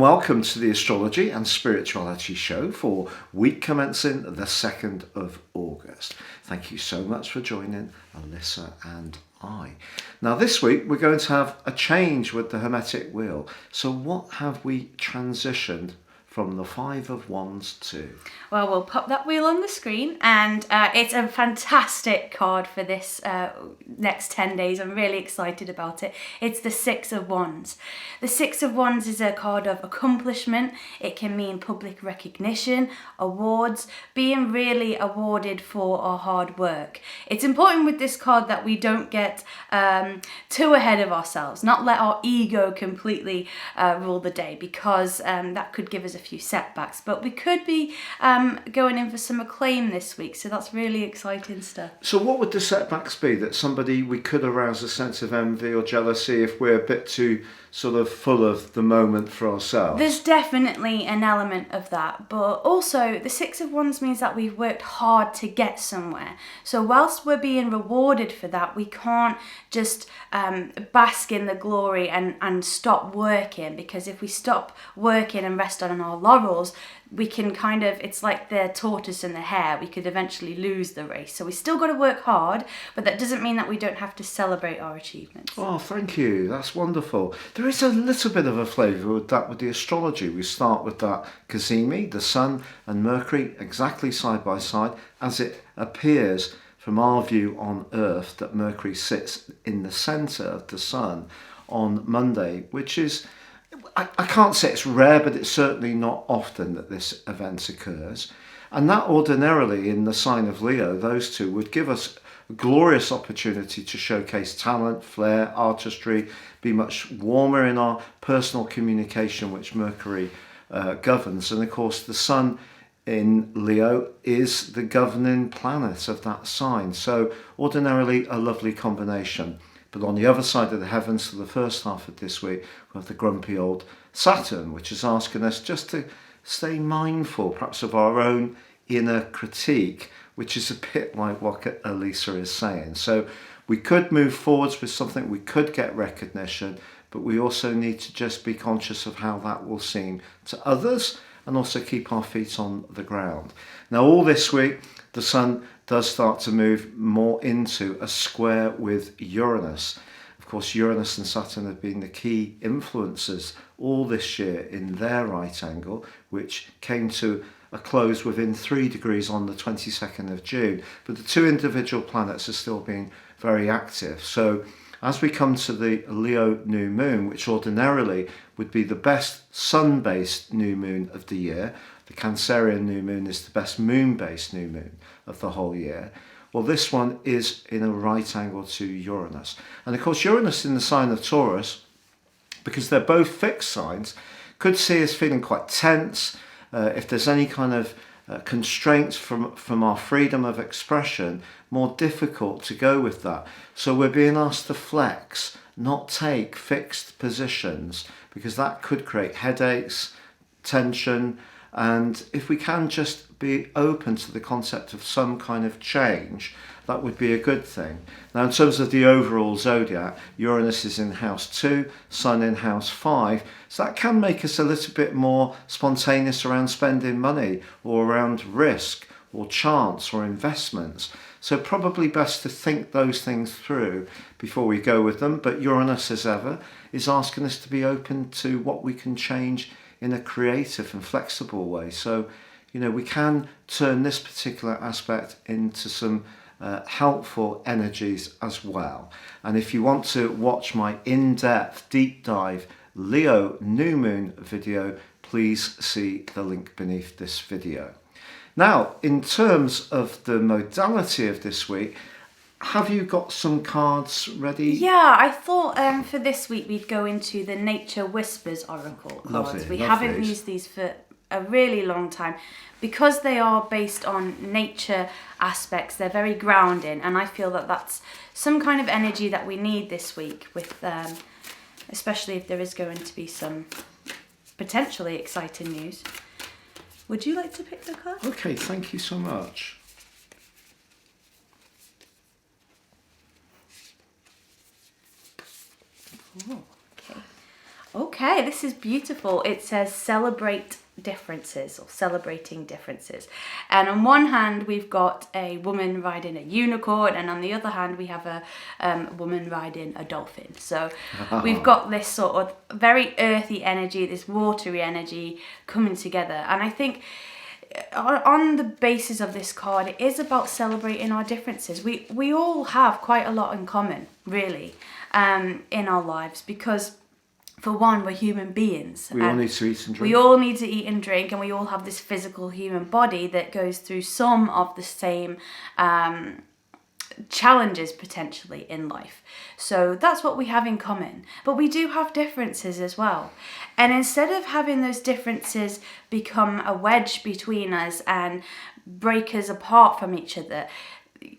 welcome to the Astrology and Spirituality Show for week commencing the 2nd of August. Thank you so much for joining Alyssa and I. Now this week we're going to have a change with the Hermetic Wheel. So what have we transitioned from the Five of Wands to? Well, we'll pop that wheel on the screen, and it's a fantastic card for this next 10 days. I'm really excited about it. It's the Six of Wands. The Six of Wands is a card of accomplishment. It can mean public recognition, awards, being really awarded for our hard work. It's important with this card that we don't get too ahead of ourselves, not let our ego completely rule the day, because that could give us a few setbacks. But we could be going in for some acclaim this week, so that's really exciting stuff. So what would the setbacks be? That we could arouse a sense of envy or jealousy if we're a bit too sort of full of the moment for ourselves? There's definitely an element of that, but also the Six of Wands means that we've worked hard to get somewhere. So whilst we're being rewarded for that, we can't just bask in the glory and stop working, because if we stop working and rest on our laurels, we can it's like the tortoise and the hare, we could eventually lose the race. So we still got to work hard, but that doesn't mean that we don't have to celebrate our achievements. Oh, thank you. That's wonderful. There is a little bit of a flavour with that with the astrology. We start with that Cazimi, the Sun and Mercury, exactly side by side, as it appears from our view on Earth that Mercury sits in the centre of the Sun on Monday, which is, I can't say it's rare, but it's certainly not often that this event occurs. And that ordinarily in the sign of Leo, those two would give us a glorious opportunity to showcase talent, flair, artistry, be much warmer in our personal communication, which Mercury governs. And of course, the Sun in Leo is the governing planet of that sign. So ordinarily a lovely combination. But on the other side of the heavens, for the first half of this week, we have the grumpy old Saturn, which is asking us just to stay mindful, perhaps, of our own inner critique, which is a bit like what Elisa is saying. So we could move forwards with something, we could get recognition, but we also need to just be conscious of how that will seem to others, and also keep our feet on the ground. Now, all this week, the Sun does start to move more into a square with Uranus. Of course, Uranus and Saturn have been the key influencers all this year in their right angle, which came to a close within 3 degrees on the 22nd of June. But the two individual planets are still being very active. So as we come to the Leo new moon, which ordinarily would be the best sun-based new moon of the year, the Cancerian new moon is the best moon-based new moon of the whole year. Well, this one is in a right angle to Uranus. And of course, Uranus in the sign of Taurus, because they're both fixed signs, could see us feeling quite tense. If there's any kind of constraints from our freedom of expression, more difficult to go with that. So we're being asked to flex, not take fixed positions, because that could create headaches, tension, and if we can just be open to the concept of some kind of change, that would be a good thing. Now, in terms of the overall zodiac, Uranus is in house 2, Sun in house 5, so that can make us a little bit more spontaneous around spending money or around risk or chance or investments. So probably best to think those things through before we go with them. But Uranus, as ever, is asking us to be open to what we can change in a creative and flexible way. So, we can turn this particular aspect into some helpful energies as well. And if you want to watch my in-depth, deep dive Leo new moon video, please see the link beneath this video. Now, in terms of the modality of this week, have you got some cards ready? Yeah, I thought for this week we'd go into the Nature Whispers Oracle cards. We haven't used these for a really long time because they are based on nature aspects. They're very grounding, and I feel that that's some kind of energy that we need this week, with especially if there is going to be some potentially exciting news. Would you like to pick the card? Okay, thank you so much. Oh, okay. Okay, this is beautiful. It says celebrate differences or celebrating differences. And on one hand, we've got a woman riding a unicorn, and on the other hand, we have a woman riding a dolphin. So we've got this sort of very earthy energy, this watery energy coming together. And I think on the basis of this card, it is about celebrating our differences. We all have quite a lot in common, really, in our lives, because for one, we're human beings. We all need to eat and drink. We all need to eat and drink, and we all have this physical human body that goes through some of the same challenges potentially in life. So that's what we have in common. But we do have differences as well. And instead of having those differences become a wedge between us and break us apart from each other,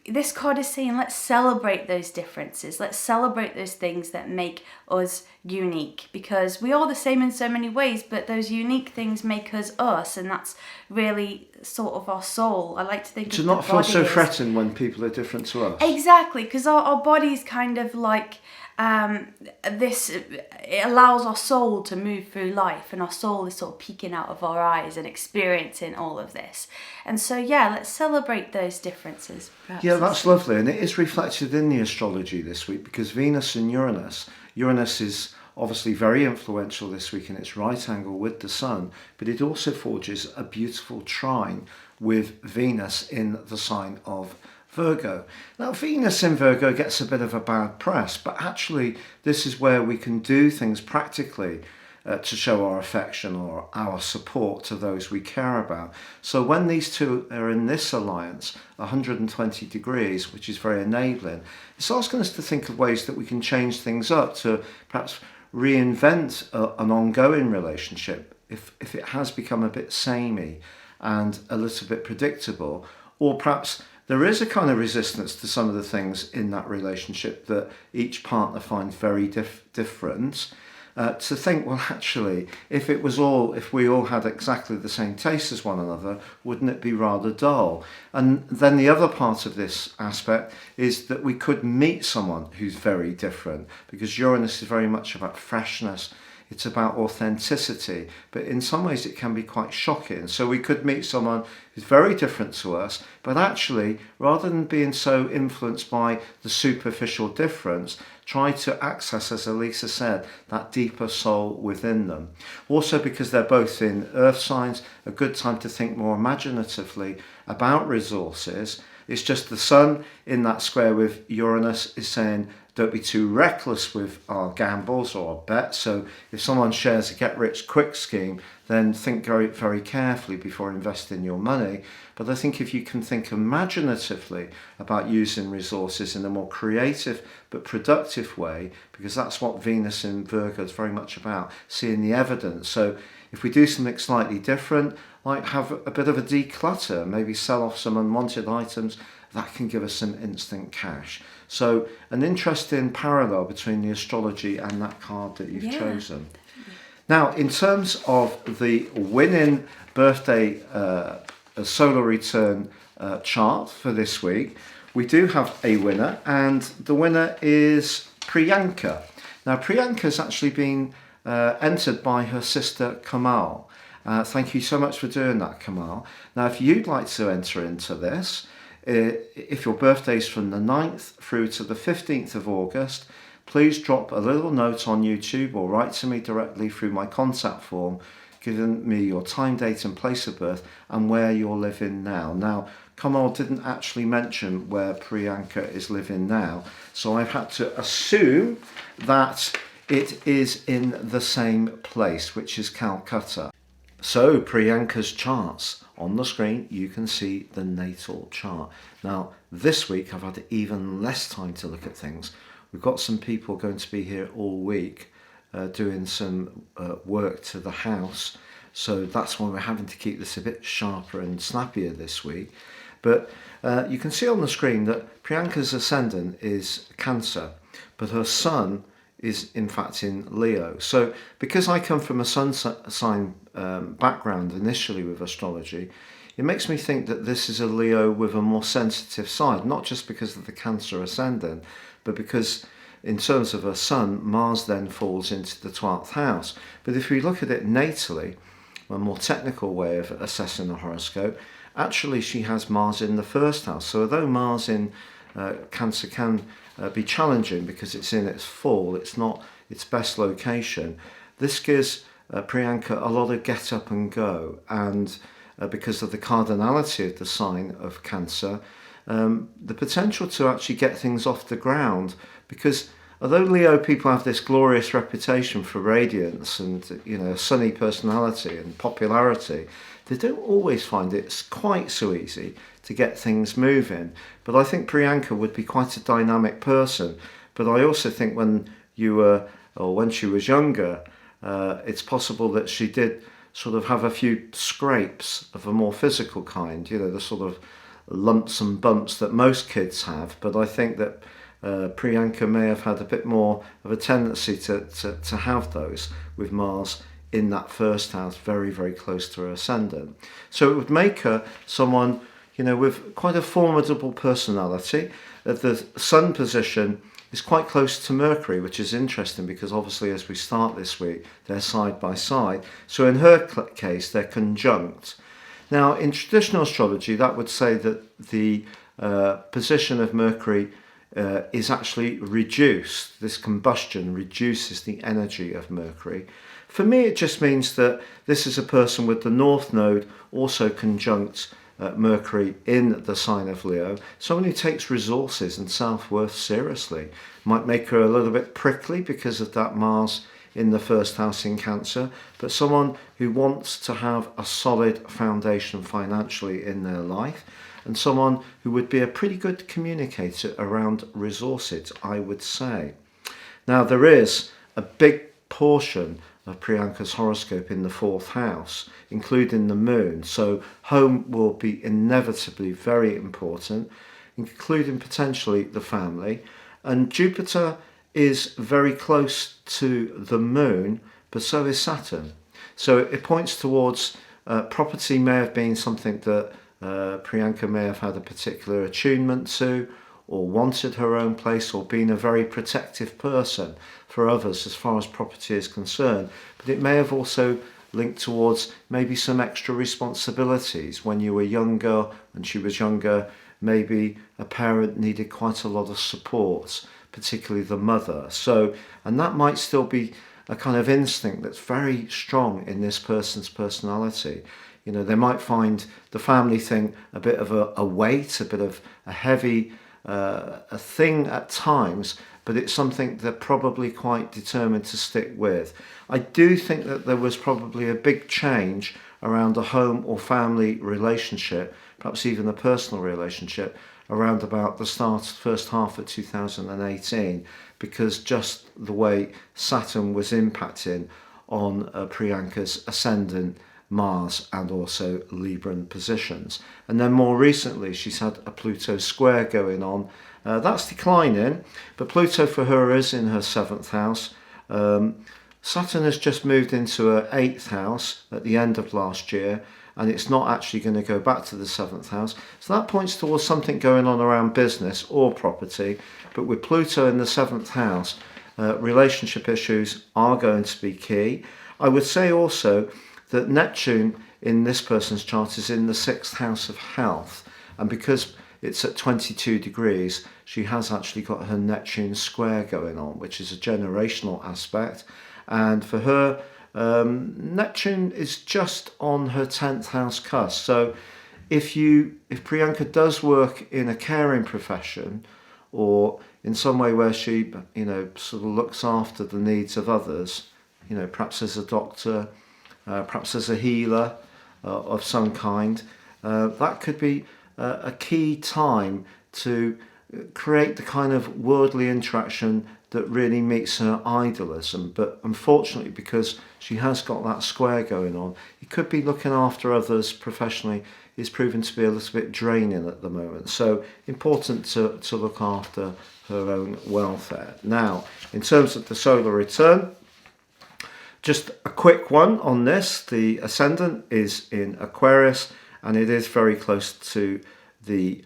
this card is saying, let's celebrate those differences. Let's celebrate those things that make us unique, because we are the same in so many ways, but those unique things make us us, and that's really sort of our soul. I like to think to of not the feel body so as- threatened when people are different to us. Exactly, because our body's kind of like it allows our soul to move through life, and our soul is sort of peeking out of our eyes and experiencing all of this. And so, yeah, let's celebrate those differences. Yeah, that's lovely, and it is reflected in the astrology this week, because Venus and Uranus is obviously very influential this week in its right angle with the Sun, but it also forges a beautiful trine with Venus in the sign of Virgo. Now, Venus in Virgo gets a bit of a bad press, but actually this is where we can do things practically to show our affection or our support to those we care about. So when these two are in this alliance, 120 degrees, which is very enabling, it's asking us to think of ways that we can change things up to perhaps reinvent an ongoing relationship if it has become a bit samey and a little bit predictable, or perhaps there is a kind of resistance to some of the things in that relationship that each partner finds very different. To think, well, actually, if we all had exactly the same taste as one another, wouldn't it be rather dull? And then the other part of this aspect is that we could meet someone who's very different, because Uranus is very much about freshness. It's about authenticity, but in some ways it can be quite shocking. So we could meet someone who's very different to us, but actually, rather than being so influenced by the superficial difference, try to access, as Elisa said, that deeper soul within them. Also, because they're both in earth signs, a good time to think more imaginatively about resources. It's just the Sun in that square with Uranus is saying, don't be too reckless with our gambles or our bets. So if someone shares a get-rich-quick scheme, then think very, very carefully before investing your money. But I think if you can think imaginatively about using resources in a more creative but productive way, because that's what Venus in Virgo is very much about, seeing the evidence. So if we do something slightly different, like have a bit of a declutter, maybe sell off some unwanted items, that can give us some instant cash. So an interesting parallel between the astrology and that card that you've chosen. Now, in terms of the winning birthday solar return chart for this week, we do have a winner, and the winner is Priyanka. Now, Priyanka's actually been entered by her sister Kamal. Thank you so much for doing that, Kamal. Now, if you'd like to enter into this, if your birthday is from the 9th through to the 15th of August, please drop a little note on YouTube or write to me directly through my contact form, giving me your time, date and place of birth and where you're living now. Now, Kamal didn't actually mention where Priyanka is living now, so I've had to assume that it is in the same place, which is Calcutta. So Priyanka's charts. On the screen you can see the natal chart. Now this week I've had even less time to look at things. We've got some people going to be here all week doing some work to the house, so that's why we're having to keep this a bit sharper and snappier this week. But you can see on the screen that Priyanka's ascendant is Cancer, but her sun is in fact in Leo. So because I come from a sun sign background initially with astrology, it makes me think that this is a Leo with a more sensitive side, not just because of the Cancer ascendant, but because in terms of her sun, Mars then falls into the 12th house. But if we look at it natally, a more technical way of assessing a horoscope, actually she has Mars in the 1st house. So although Mars in Cancer can be challenging because it's in its fall, it's not its best location, this gives Priyanka a lot of get up and go, and because of the cardinality of the sign of Cancer, the potential to actually get things off the ground, because although Leo people have this glorious reputation for radiance and, you know, sunny personality and popularity, they don't always find it's quite so easy to get things moving. But I think Priyanka would be quite a dynamic person. But I also think when she was younger, it's possible that she did sort of have a few scrapes of a more physical kind, you know, the sort of lumps and bumps that most kids have. But I think that Priyanka may have had a bit more of a tendency to have those with Mars in that 1st house, very, very close to her ascendant. So it would make her someone, you know, with quite a formidable personality. The Sun position is quite close to Mercury, which is interesting because obviously as we start this week, they're side by side. So in her case, they're conjunct. Now, in traditional astrology, that would say that the position of Mercury is actually reduced. This combustion reduces the energy of Mercury. For me, it just means that this is a person with the North Node also conjunct Mercury in the sign of Leo. Someone who takes resources and self-worth seriously. Might make her a little bit prickly because of that Mars in the 1st house in Cancer, but someone who wants to have a solid foundation financially in their life, and someone who would be a pretty good communicator around resources, I would say. Now, there is a big portion of Priyanka's horoscope in the 4th house, including the moon. So home will be inevitably very important, including potentially the family. And Jupiter is very close to the moon, but so is Saturn. So it points towards property may have been something that Priyanka may have had a particular attunement to, or wanted her own place, or been a very protective person for others as far as property is concerned. But it may have also linked towards maybe some extra responsibilities. When you were younger, when she was younger, maybe a parent needed quite a lot of support, particularly the mother. So, and that might still be a kind of instinct that's very strong in this person's personality. You know, they might find the family thing a bit of a weight, a bit of a heavy a thing at times, but it's something they're probably quite determined to stick with. I do think that there was probably a big change around a home or family relationship, perhaps even a personal relationship, around about the first half of 2018, because just the way Saturn was impacting on Priyanka's ascendant Mars and also Libran positions. And then more recently she's had a Pluto square going on. That's declining, but Pluto for her is in her 7th house. Saturn has just moved into her 8th house at the end of last year, and it's not actually going to go back to the 7th house. So that points towards something going on around business or property. But with Pluto in the 7th house, relationship issues are going to be key. I would say also that Neptune in this person's chart is in the 6th house of health. And because it's at 22 degrees, she has actually got her Neptune square going on, which is a generational aspect. And for her, Neptune is just on her 10th house cusp. So if Priyanka does work in a caring profession, or in some way where she, you know, sort of looks after the needs of others, you know, perhaps as a doctor, perhaps as a healer of some kind, that could be a key time to create the kind of worldly interaction that really meets her idealism. But unfortunately, because she has got that square going on, it could be looking after others professionally is proven to be a little bit draining at the moment. So important to look after her own welfare. Now, in terms of the solar return, just a quick one on this. The ascendant is in Aquarius, and it is very close to the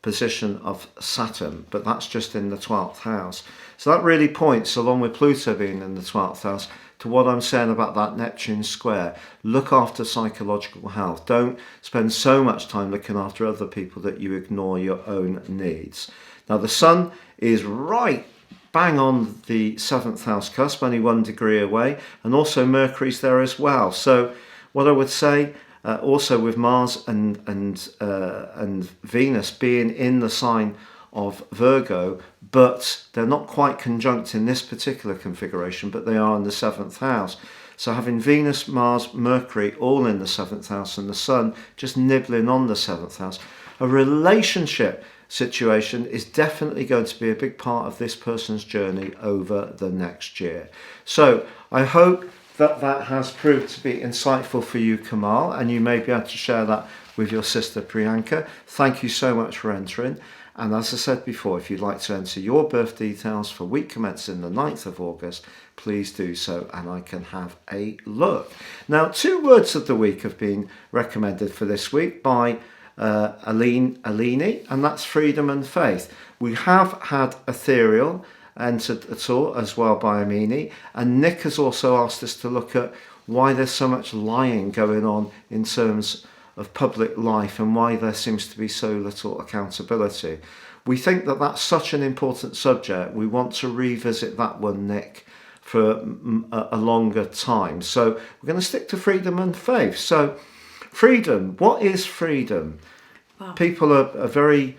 position of Saturn, but that's just in the 12th house. So that really points, along with Pluto being in the 12th house, to what I'm saying about that Neptune square. Look after psychological health. Don't spend so much time looking after other people that you ignore your own needs. Now the Sun is right bang on the 7th house cusp, only 1 degree away, and also Mercury's there as well. So what I would say, also with Mars and Venus being in the sign of Virgo, but they're not quite conjunct in this particular configuration, but they are in the 7th house. So having Venus, Mars, Mercury all in the 7th house and the Sun just nibbling on the 7th house, a relationship situation is definitely going to be a big part of this person's journey over the next year. So I hope that has proved to be insightful for you, Kamal, and you may be able to share that with your sister Priyanka. Thank you so much for entering. And as I said before, if you'd like to enter your birth details for week commencing the 9th of August, please do so and I can have a look. Now, 2 words of the week have been recommended for this week by Alini, and that's freedom and faith. We have had ethereal entered at all as well by Amini, and Nick has also asked us to look at why there's so much lying going on in terms of public life and why there seems to be so little accountability. We think that that's such an important subject. We want to revisit that one, Nick, for a longer time. So we're going to stick to freedom and faith. So freedom, what is freedom? Wow. People are very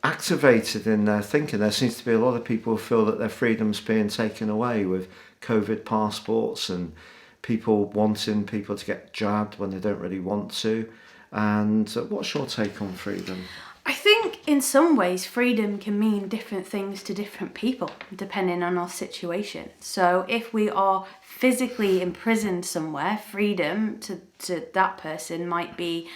activated in their thinking. There seems to be a lot of people who feel that their freedom's being taken away with COVID passports and people wanting people to get jabbed when they don't really want to. And what's your take on freedom? I think in some ways freedom can mean different things to different people depending on our situation. So if we are physically imprisoned somewhere, freedom to that person might be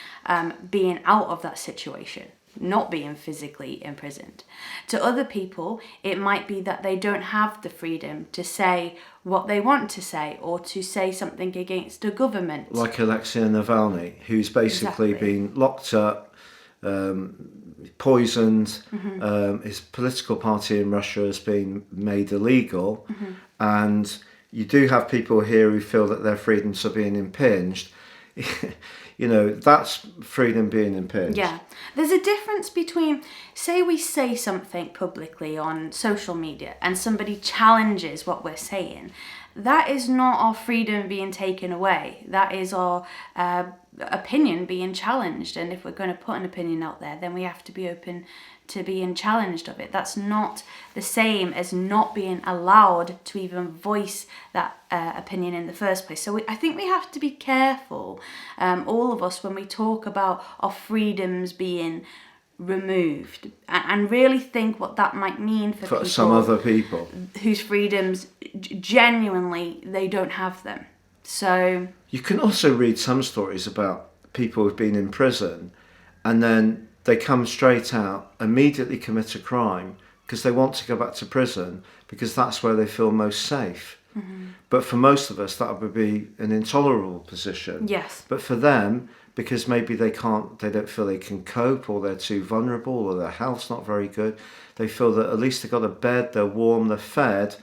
being out of that situation, not being physically imprisoned. To other people, it might be that they don't have the freedom to say what they want to say or to say something against a government. Like Alexei Navalny, who's basically been locked up, poisoned. His political party in Russia has been made illegal. And you do have people here who feel that their freedoms are being impinged. You know, that's freedom being impinged. Yeah. There's a difference between, say we say something publicly on social media and somebody challenges what we're saying. That is not our freedom being taken away. That is our opinion being challenged. And if we're going to put an opinion out there, then we have to be open to being challenged of it. That's not the same as not being allowed to even voice that opinion in the first place. So I think we have to be careful, all of us, when we talk about our freedoms being removed and really think what that might mean for people, some other people whose freedoms genuinely they don't have them. So you can also read some stories about people who've been in prison and then they come straight out, immediately commit a crime because they want to go back to prison because that's where they feel most safe. But for most of us, that would be an intolerable position. Yes. But for them, because maybe they don't feel they can cope, or they're too vulnerable, or their health's not very good, they feel that at least they've got a bed, they're warm, they're fed.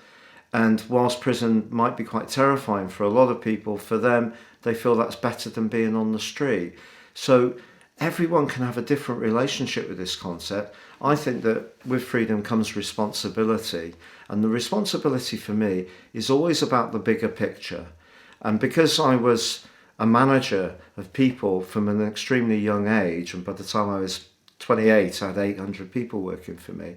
And whilst prison might be quite terrifying for a lot of people, for them, they feel that's better than being on the street. So everyone can have a different relationship with this concept. I think that with freedom comes responsibility. And the responsibility for me is always about the bigger picture. And because I was a manager of people from an extremely young age, and by the time I was 28, I had 800 people working for me.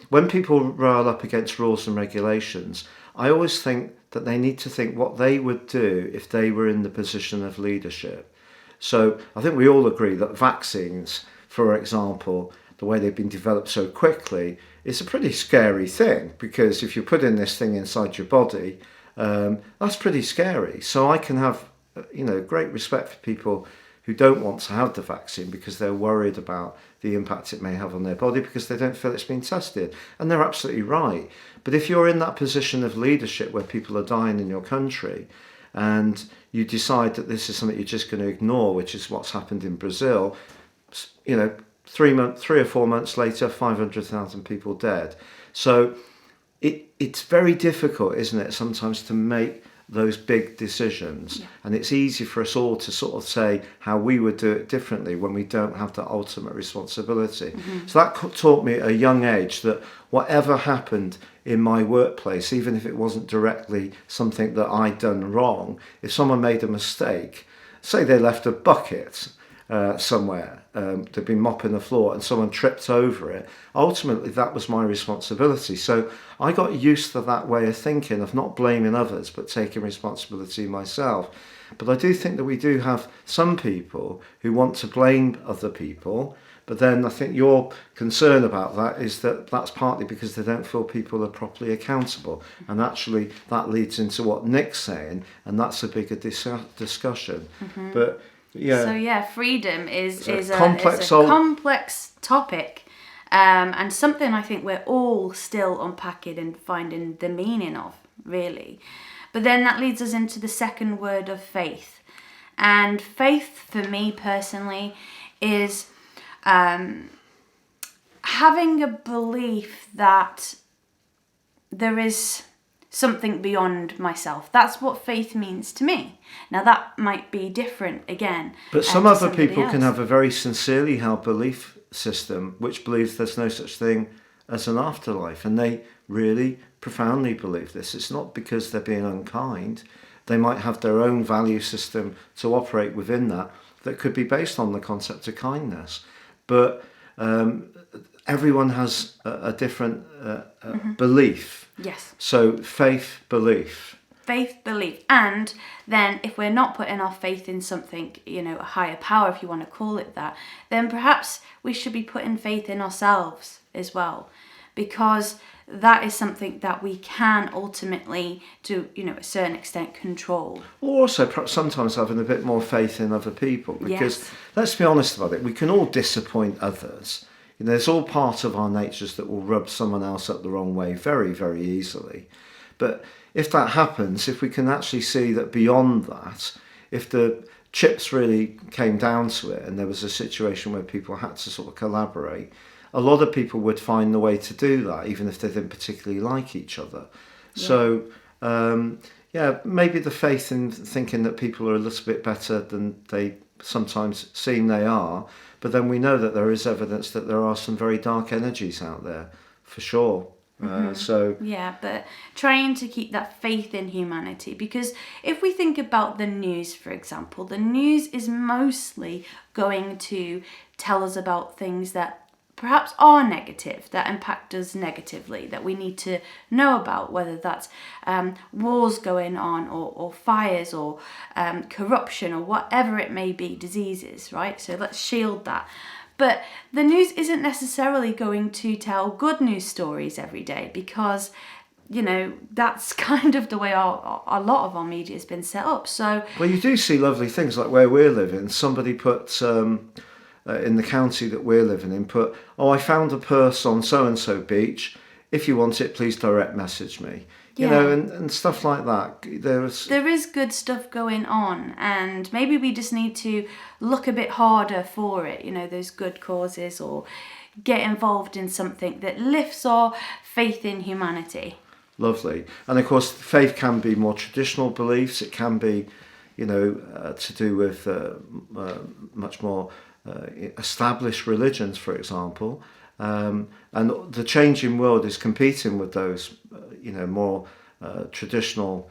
When people rile up against rules and regulations, I always think that they need to think what they would do if they were in the position of leadership. So I think we all agree that vaccines, for example, the way they've been developed so quickly, is a pretty scary thing, because if you're putting this thing inside your body, that's pretty scary. So I can have, great respect for people who don't want to have the vaccine because they're worried about the impact it may have on their body because they don't feel it's been tested. And they're absolutely right. But if you're in that position of leadership where people are dying in your country and you decide that this is something you're just going to ignore, which is what's happened in Brazil, 3 or 4 months later, 500,000 people dead. So it's very difficult, isn't it, sometimes to make those big decisions. Yeah. And it's easy for us all to sort of say how we would do it differently when we don't have the ultimate responsibility. So that taught me at a young age that whatever happened in my workplace, even if it wasn't directly something that I'd done wrong, if someone made a mistake, say they left a bucket somewhere, they'd been mopping the floor and someone tripped over it, ultimately that was my responsibility. So I got used to that way of thinking, of not blaming others but taking responsibility myself. But I do think that we do have some people who want to blame other people, but then I think your concern about that is that that's partly because they don't feel people are properly accountable. And actually that leads into what Nick's saying, and that's a bigger discussion. But yeah. So yeah, freedom is a complex topic, and something I think we're all still unpacking and finding the meaning of, really. But then that leads us into the second word of faith. And faith for me personally is having a belief that there is something beyond myself. That's what faith means to me. Now that might be different again. But some to other somebody people can else. have a very sincerely held belief system which believes there's no such thing as an afterlife, and they really profoundly believe this. It's not because they're being unkind. They might have their own value system to operate within that could be based on the concept of kindness. But everyone has a different belief. Yes. So faith, belief. Faith, belief. And then if we're not putting our faith in something, a higher power, if you want to call it that, then perhaps we should be putting faith in ourselves as well. Because that is something that we can ultimately, to a certain extent, control. Or also perhaps sometimes having a bit more faith in other people. Because Yes. let's be honest about it, we can all disappoint others. It's all part of our natures that will rub someone else up the wrong way very, very easily. But if that happens, if we can actually see that beyond that, if the chips really came down to it and there was a situation where people had to sort of collaborate, a lot of people would find the way to do that, even if they didn't particularly like each other. Yeah. So, maybe the faith in thinking that people are a little bit better than they sometimes seem they are, but then we know that there is evidence that there are some very dark energies out there, for sure. Yeah, but trying to keep that faith in humanity, because if we think about the news, for example, the news is mostly going to tell us about things that perhaps are negative, that impact us negatively, that we need to know about, whether that's wars going on or fires or corruption or whatever it may be, diseases, right? So let's shield that. But the news isn't necessarily going to tell good news stories every day, because that's kind of the way a lot of our media has been set up. So well, you do see lovely things like where we're living. Somebody put in the county that we're living in, put, I found a purse on so-and-so beach. If you want it, please direct message me. And stuff like that. There is good stuff going on, and maybe we just need to look a bit harder for it, those good causes, or get involved in something that lifts our faith in humanity. Lovely. And of course, faith can be more traditional beliefs. It can be, to do with much more established religions, for example, and the changing world is competing with those more traditional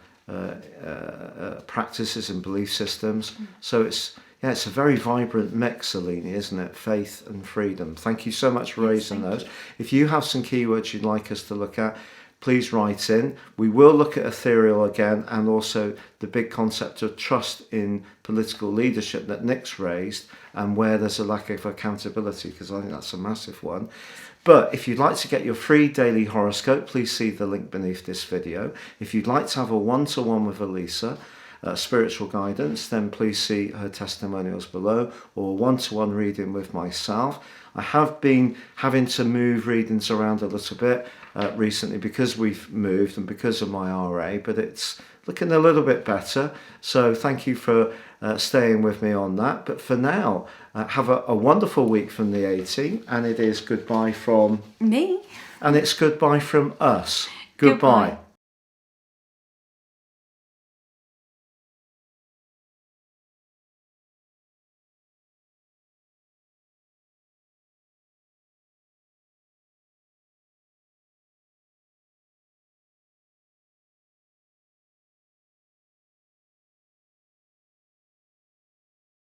practices and belief systems. So it's a very vibrant mix, Alini, isn't it? Faith and freedom. Thank you so much for raising those. If you have some keywords you'd like us to look at, please write in. We will look at ethereal again, and also the big concept of trust in political leadership that Nick's raised, and where there's a lack of accountability, because I think that's a massive one. But if you'd like to get your free daily horoscope, please see the link beneath this video. If you'd like to have a one-to-one with Elisa, spiritual guidance, then please see her testimonials below, or one-to-one reading with myself. I have been having to move readings around a little bit. recently because we've moved and because of my RA, but it's looking a little bit better. So thank you for staying with me on that. But for now, have a wonderful week from the 18, and it is goodbye from Me. and it's goodbye from us. Goodbye.